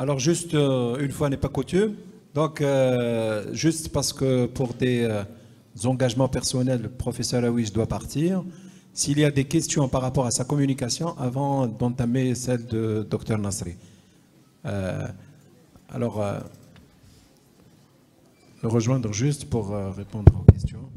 Alors juste, une fois n'est pas coutume, donc juste parce que pour des engagements personnels, le professeur Aouiche doit partir. S'il y a des questions par rapport à sa communication, avant d'entamer celle de Dr Nasri. Alors, le rejoindre juste pour répondre aux questions.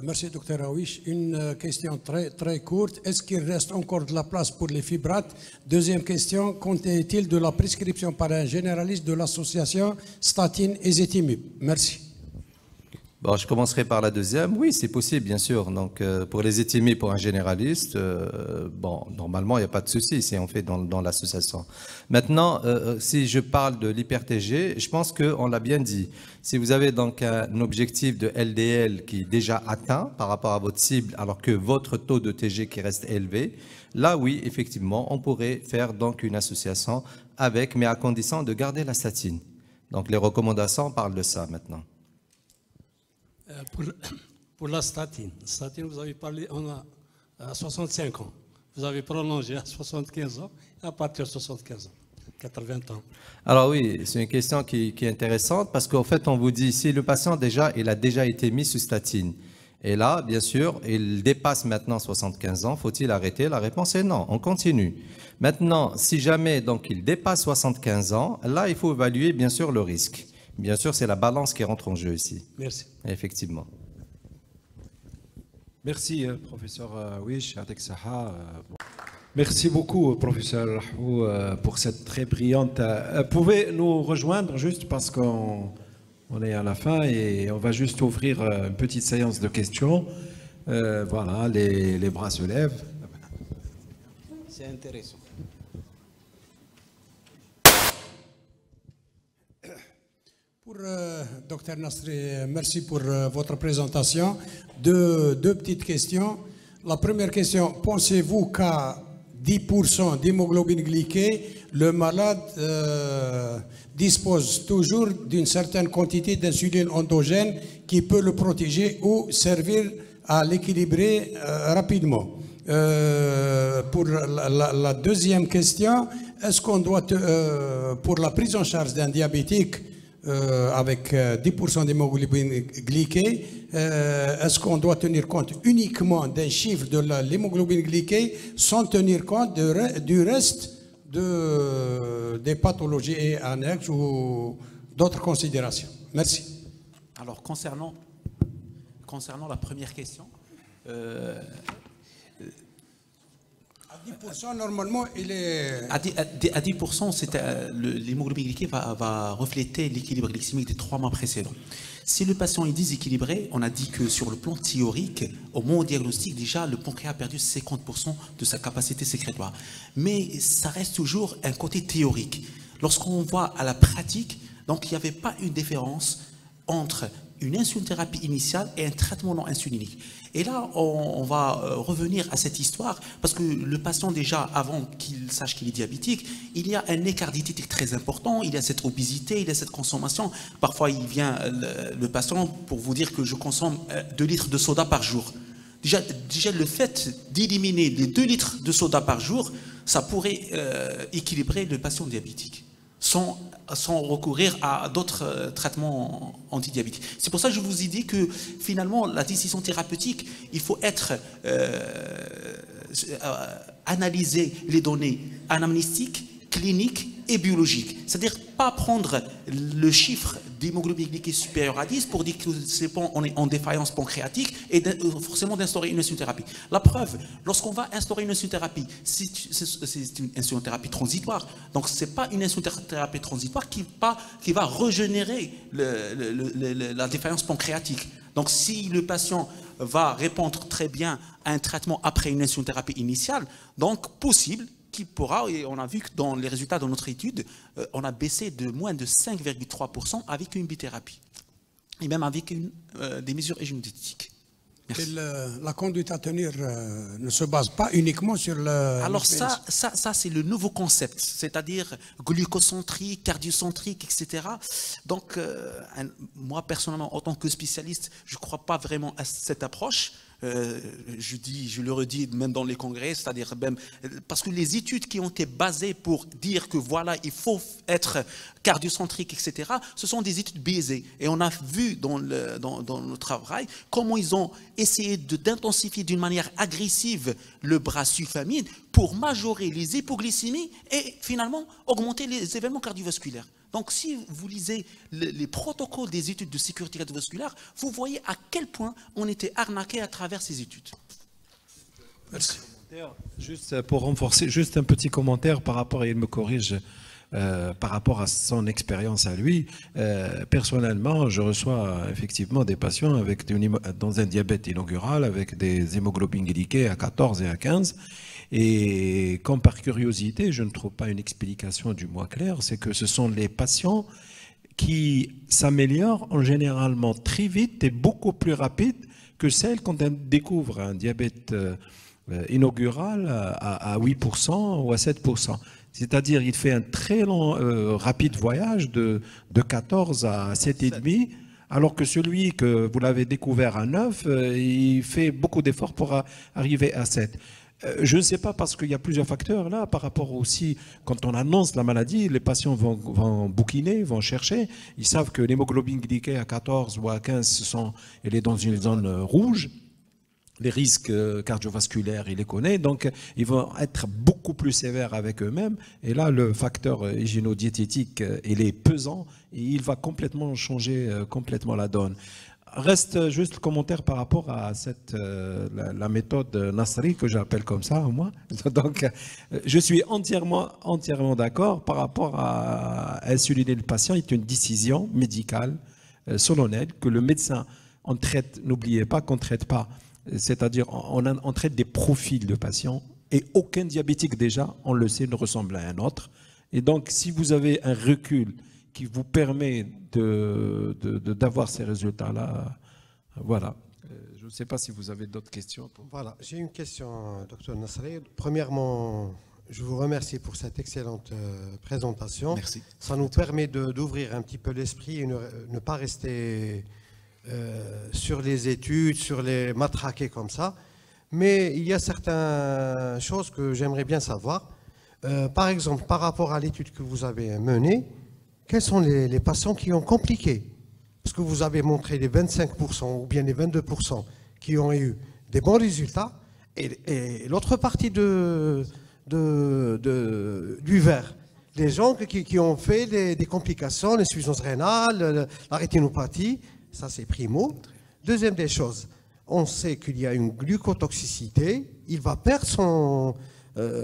Merci, Dr Aouiche. Une question très courte. Est-ce qu'il reste encore de la place pour les fibrates? Deuxième question, qu'en est-il de la prescription par un généraliste de l'association Statine et Ezetimibe? Merci. Bon, je commencerai par la deuxième. Oui, c'est possible, bien sûr. Donc, pour les étimés, pour un généraliste, bon, normalement, il n'y a pas de souci si on fait dans l'association. Maintenant, si je parle de l'hyper-TG, je pense qu'on l'a bien dit. Si vous avez donc un objectif de LDL qui est déjà atteint par rapport à votre cible, alors que votre taux de TG qui reste élevé, là, oui, effectivement, on pourrait faire donc une association avec, mais à condition de garder la statine. Donc, les recommandations parlent de ça maintenant. Pour la statine, vous avez parlé, on a à 65 ans. Vous avez prolongé à 75 ans et à partir de 75 ans, 80 ans. Alors oui, c'est une question qui est intéressante parce qu'en fait, on vous dit, si le patient il a déjà été mis sous statine, et là, bien sûr, il dépasse maintenant 75 ans, faut-il arrêter? La réponse est non, on continue. Maintenant, si jamais donc il dépasse 75 ans, là, il faut évaluer bien sûr le risque. Bien sûr, c'est la balance qui rentre en jeu ici. Merci. Effectivement. Merci, professeur Aouiche, Merci beaucoup, professeur Rahou, pour cette très brillante... pouvez nous rejoindre juste parce qu'on est à la fin et on va juste ouvrir une petite séance de questions. Voilà, les bras se lèvent. C'est intéressant. Pour Dr Nasri, merci pour votre présentation. Deux petites questions. La première question, pensez-vous qu'à 10% d'hémoglobine glyquée, le malade dispose toujours d'une certaine quantité d'insuline endogène qui peut le protéger ou servir à l'équilibrer rapidement? Pour la deuxième question, est-ce qu'on doit, pour la prise en charge d'un diabétique avec 10% d'hémoglobine glyquée, est-ce qu'on doit tenir compte uniquement d'un chiffre de l'hémoglobine glyquée sans tenir compte du reste des pathologies annexes ou d'autres considérations? Merci. Alors, concernant la première question, à 10%, normalement, il est... À 10%, l'hémoglobine glyquée va refléter l'équilibre glycémique des 3 mois précédents. Si le patient est déséquilibré, on a dit que sur le plan théorique, au moment diagnostic, déjà, le pancréas a perdu 50% de sa capacité sécrétoire. Mais ça reste toujours un côté théorique. Lorsqu'on voit à la pratique, donc il n'y avait pas une différence entre une insulinothérapie initiale et un traitement non insulinique. Et là, on va revenir à cette histoire, parce que le patient, déjà, avant qu'il sache qu'il est diabétique, il y a un écart diététique très important, il y a cette obésité, il y a cette consommation. Parfois, il vient, le patient, pour vous dire que je consomme 2 litres de soda par jour. Déjà le fait d'éliminer les 2 litres de soda par jour, ça pourrait équilibrer le patient diabétique, sans recourir à d'autres traitements antidiabétiques. C'est pour ça que je vous ai dit que finalement, la décision thérapeutique, il faut analyser les données anamnéstiques, cliniques et biologiques. C'est-à-dire pas prendre le chiffre d'hémoglobine glycée supérieur à 10 pour dire que on est en défaillance pancréatique et forcément d'instaurer une insulinothérapie. La preuve, lorsqu'on va instaurer une insulinothérapie, c'est une insulinothérapie transitoire. Donc ce n'est pas une insulinothérapie transitoire qui va régénérer la défaillance pancréatique. Donc si le patient va répondre très bien à un traitement après une insulinothérapie initiale, donc possible qui pourra, et on a vu que dans les résultats de notre étude, on a baissé de moins de 5,3% avec une bithérapie, et même avec des mesures égénétiques. La conduite à tenir ne se base pas uniquement sur le... Alors ça c'est le nouveau concept, c'est-à-dire glucocentrique, cardiocentrique, etc. Donc moi personnellement, en tant que spécialiste, je ne crois pas vraiment à cette approche. je le redis même dans les congrès, c'est-à-dire même parce que les études qui ont été basées pour dire que voilà, il faut être cardiocentrique, etc., ce sont des études biaisées. Et on a vu dans notre travail comment ils ont essayé d'intensifier d'une manière agressive le bras sulfamide pour majorer les hypoglycémies et finalement augmenter les événements cardiovasculaires. Donc, si vous lisez les protocoles des études de sécurité cardiovasculaire, vous voyez à quel point on était arnaqué à travers ces études. Merci. Juste pour renforcer, juste un petit commentaire par rapport, et il me corrige, par rapport à son expérience à lui. Personnellement, je reçois effectivement des patients avec dans un diabète inaugural avec des hémoglobines glyquées à 14 et à 15. Et comme par curiosité, je ne trouve pas une explication du moins claire, c'est que ce sont les patients qui s'améliorent en généralement très vite et beaucoup plus rapide que celles quand on découvre un diabète inaugural à 8% ou à 7%. C'est-à-dire il fait un très long, rapide voyage de 14 à 7,5, alors que celui que vous l'avez découvert à 9, il fait beaucoup d'efforts pour arriver à 7. Je ne sais pas, parce qu'il y a plusieurs facteurs là, par rapport aussi, quand on annonce la maladie, les patients vont bouquiner, vont chercher, ils savent que l'hémoglobine glyquée à 14 ou à 15, elle est dans une zone rouge, les risques cardiovasculaires, ils les connaissent, donc ils vont être beaucoup plus sévères avec eux-mêmes, et là le facteur hygiéno-diététique, il est pesant, et il va complètement changer complètement la donne. Reste juste le commentaire par rapport à la méthode Nasri, que j'appelle comme ça, moi. Donc, je suis entièrement d'accord par rapport à insuliner le patient. C'est une décision médicale solennelle que le médecin, on traite, n'oubliez pas qu'on ne traite pas, c'est-à-dire on traite des profils de patients, et aucun diabétique déjà, on le sait, ne ressemble à un autre. Et donc, si vous avez un recul qui vous permet d'avoir ces résultats-là. Voilà. Je ne sais pas si vous avez d'autres questions. Voilà, j'ai une question, Dr Nasri. Premièrement, je vous remercie pour cette excellente présentation. Merci. Ça nous permet d'ouvrir un petit peu l'esprit et ne pas rester sur les études, sur les matraqués comme ça. Mais il y a certaines choses que j'aimerais bien savoir. Par exemple, par rapport à l'étude que vous avez menée, quels sont les patients qui ont compliqué? Parce que vous avez montré les 25% ou bien les 22% qui ont eu des bons résultats, et l'autre partie du verre, les gens qui ont fait des complications, l'insuffisance rénale, la rétinopathie, ça c'est primo. Deuxième des choses, on sait qu'il y a une glucotoxicité, il va perdre son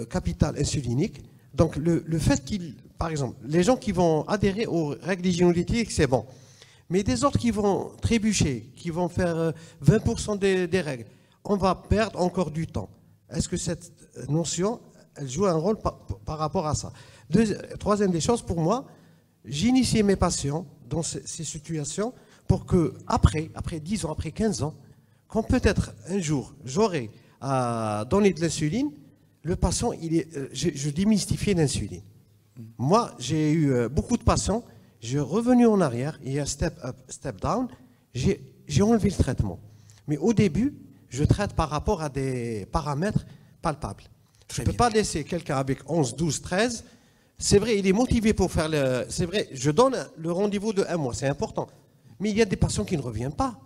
capital insulinique. Donc le fait qu'il, par exemple, les gens qui vont adhérer aux règles hygiéno-diététiques, c'est bon. Mais des autres qui vont trébucher, qui vont faire 20% des règles, on va perdre encore du temps. Est-ce que cette notion, elle joue un rôle par rapport à ça? Troisième des choses, pour moi, j'initiais mes patients dans ces situations pour que après 10 ans, après 15 ans, quand peut-être un jour, j'aurai à donner de l'insuline, le patient, je démystifiais l'insuline. Moi, j'ai eu beaucoup de patients, j'ai revenu en arrière, il y a step up, step down, j'ai enlevé le traitement. Mais au début, je traite par rapport à des paramètres palpables. Je ne peux pas laisser quelqu'un avec 11, 12, 13. C'est vrai, il est motivé pour faire le... C'est vrai, je donne le rendez-vous de 1 mois, c'est important. Mais il y a des patients qui ne reviennent pas.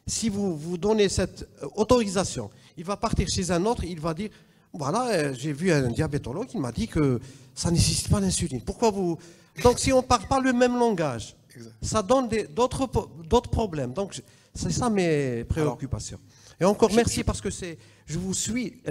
Si vous donnez cette autorisation, il va partir chez un autre, il va dire... Voilà, j'ai vu un diabétologue qui m'a dit que ça ne nécessite pas d'insuline. Pourquoi vous... Donc, si on ne parle pas le même langage, ça donne d'autres problèmes. Donc, c'est ça mes préoccupations. Et encore merci parce que je vous suis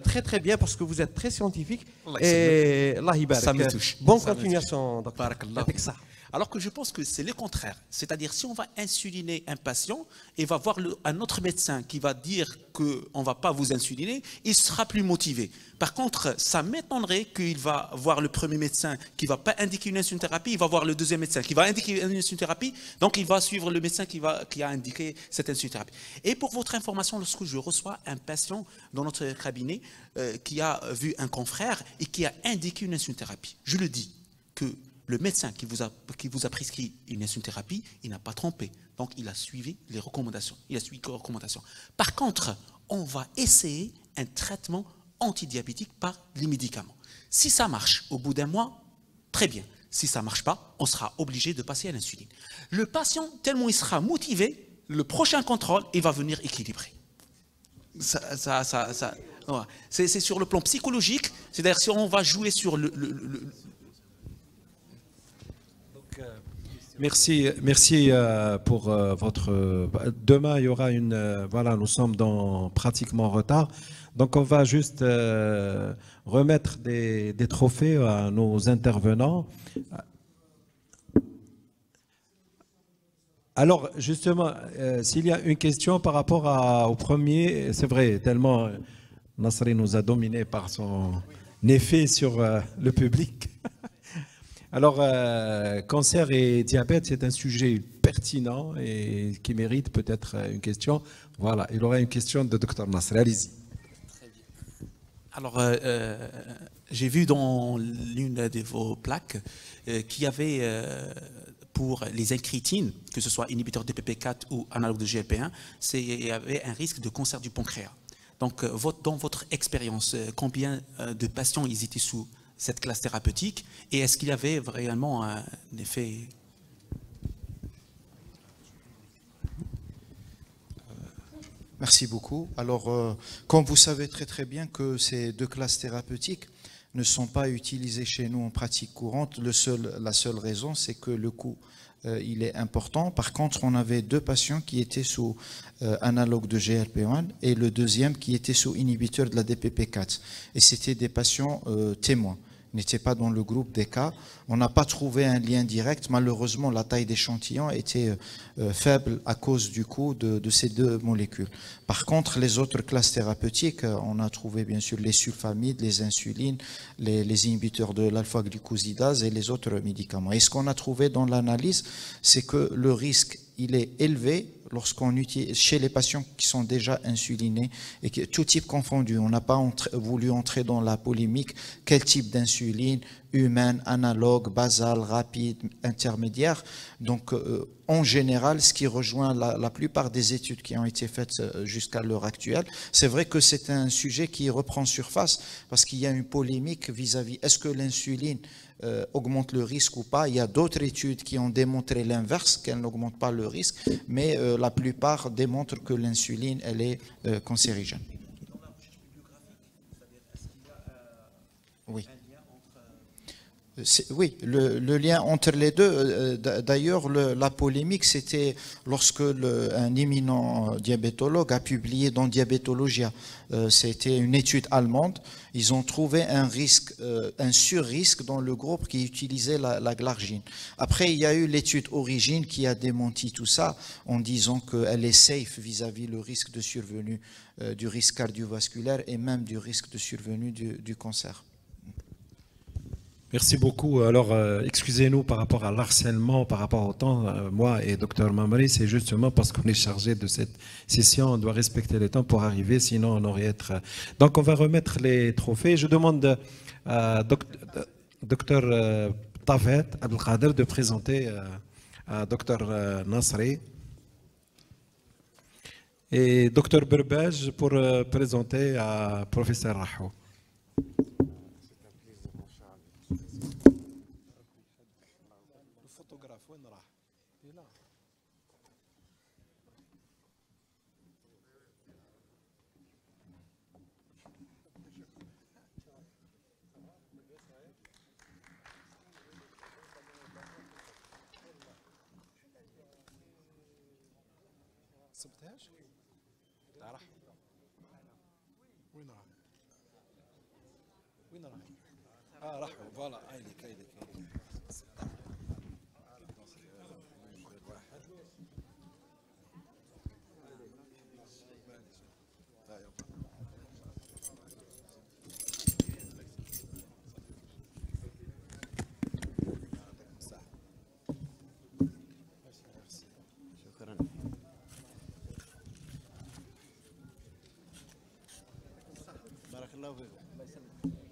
très très bien parce que vous êtes très scientifique. Et Allah y barak. Ça me touche. Bonne continuation, docteur. Avec ça. Alors que je pense que c'est le contraire. C'est-à-dire, si on va insuliner un patient et va voir un autre médecin qui va dire qu'on ne va pas vous insuliner, il sera plus motivé. Par contre, ça m'étonnerait qu'il va voir le premier médecin qui ne va pas indiquer une insulinothérapie, il va voir le deuxième médecin qui va indiquer une insulinothérapie, donc il va suivre le médecin qui a indiqué cette insulinothérapie. Et pour votre information, lorsque je reçois un patient dans notre cabinet qui a vu un confrère et qui a indiqué une insulinothérapie, je le dis que le médecin qui vous a prescrit une insulinothérapie, il n'a pas trompé. Donc, il a suivi les recommandations. Par contre, on va essayer un traitement antidiabétique par les médicaments. Si ça marche au bout d'un mois, très bien. Si ça ne marche pas, on sera obligé de passer à l'insuline. Le patient, tellement il sera motivé, le prochain contrôle, il va venir équilibré. C'est sur le plan psychologique, c'est-à-dire si on va jouer sur le. Merci pour votre. Demain, il y aura une. Voilà, nous sommes pratiquement en retard. Donc, on va juste remettre des trophées à nos intervenants. Alors, justement, s'il y a une question par rapport au premier, c'est vrai, tellement Nasri nous a dominé par son effet sur le public. Alors, cancer et diabète, c'est un sujet pertinent et qui mérite peut-être une question. Voilà, il y aura une question de Dr Nasri. Allez-y. Alors, j'ai vu dans l'une de vos plaques qu'il y avait pour les incrétines, que ce soit inhibiteur de PP4 ou analogue de GLP1, il y avait un risque de cancer du pancréas. Donc, dans votre expérience, combien de patients ils étaient sous cette classe thérapeutique et est-ce qu'il y avait réellement un effet? Merci beaucoup. Alors, comme vous savez très bien que ces deux classes thérapeutiques ne sont pas utilisées chez nous en pratique courante, la seule raison, c'est que le coût, il est important. Par contre, on avait deux patients qui étaient sous analogue de GLP-1 et le deuxième qui était sous inhibiteur de la DPP4. Et c'était des patients témoins. N'était pas dans le groupe des cas. On n'a pas trouvé un lien direct. Malheureusement, la taille d'échantillon était faible à cause du coût de ces deux molécules. Par contre, les autres classes thérapeutiques, on a trouvé bien sûr les sulfamides, les insulines, les inhibiteurs de l'alpha-glucosidase et les autres médicaments. Et ce qu'on a trouvé dans l'analyse, c'est que le risque, il est élevé lorsqu'on utilise chez les patients qui sont déjà insulinés et que tout type confondu. On n'a pas voulu entrer dans la polémique quel type d'insuline, humaine, analogue, basale, rapide, intermédiaire. Donc en général, ce qui rejoint la plupart des études qui ont été faites jusqu'à l'heure actuelle, c'est vrai que c'est un sujet qui reprend surface parce qu'il y a une polémique vis-à-vis est-ce que l'insuline augmente le risque ou pas. Il y a d'autres études qui ont démontré l'inverse, qu'elle n'augmente pas le risque, mais la plupart démontrent que l'insuline, elle est cancérigène. Oui. Oui, le lien entre les deux. D'ailleurs, la polémique, c'était lorsque un éminent diabétologue a publié dans Diabétologia. C'était une étude allemande. Ils ont trouvé un risque, un surrisque dans le groupe qui utilisait la glargine. Après, il y a eu l'étude Origine qui a démenti tout ça en disant qu'elle est safe vis-à-vis le risque de survenue du risque cardiovasculaire et même du risque de survenue du cancer. Merci beaucoup. Alors, excusez-nous par rapport à l'harcèlement, par rapport au temps. Moi et Dr Mamri, c'est justement parce qu'on est chargé de cette session. On doit respecter le temps pour arriver, sinon on aurait être... Donc, on va remettre les trophées. Je demande à Dr Tafet Abdelkader de présenter à Dr Nasri et Dr Berbej pour présenter à Professeur Rahou. صبتهاش؟ راح وين راح؟ وين راح؟ راح فوالا هايليك هايليك بارك الله فيكم.